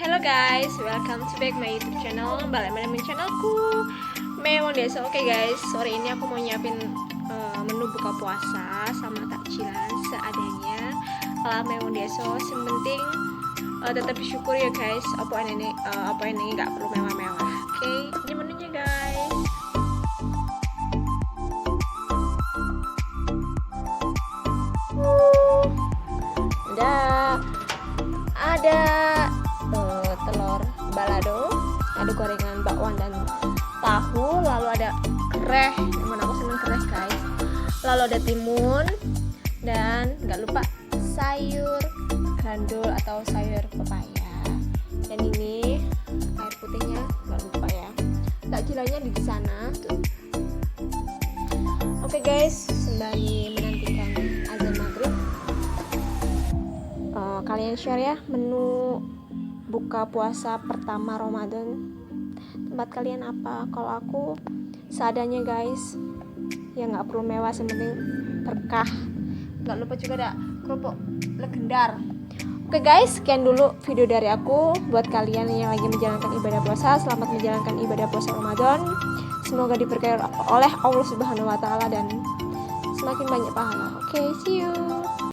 Hello guys, welcome to back my YouTube channel. Balik lagi di channelku Mewon Desa. Oke guys, sore ini aku mau nyiapin menu buka puasa sama takjilan seadanya ala Mewon Desa. Yang penting tetap bersyukur ya guys. Apa ini nggak perlu mewah-mewah. Oke, ini menunya guys. Ada telur balado, ada gorengan bakwan dan tahu, lalu ada kereh, dimana aku seneng kereh guys, lalu ada timun, dan nggak lupa sayur grandul atau sayur pepaya. Dan ini air putihnya nggak lupa ya, takjilannya di sana tuh. Oke guys, sembari menantikan azan maghrib, kalian share ya menu buka puasa pertama Ramadan tempat kalian apa. Kalau aku seadanya guys, ya nggak perlu mewah, yang penting berkah. Nggak lupa juga ada kerupuk legendar. Oke guys, sekian dulu video dari aku. Buat kalian yang lagi menjalankan ibadah puasa, selamat menjalankan ibadah puasa Ramadan. Semoga diberkahi oleh Allah Subhanahu wa Ta'ala dan semakin banyak pahala. Oke, see you.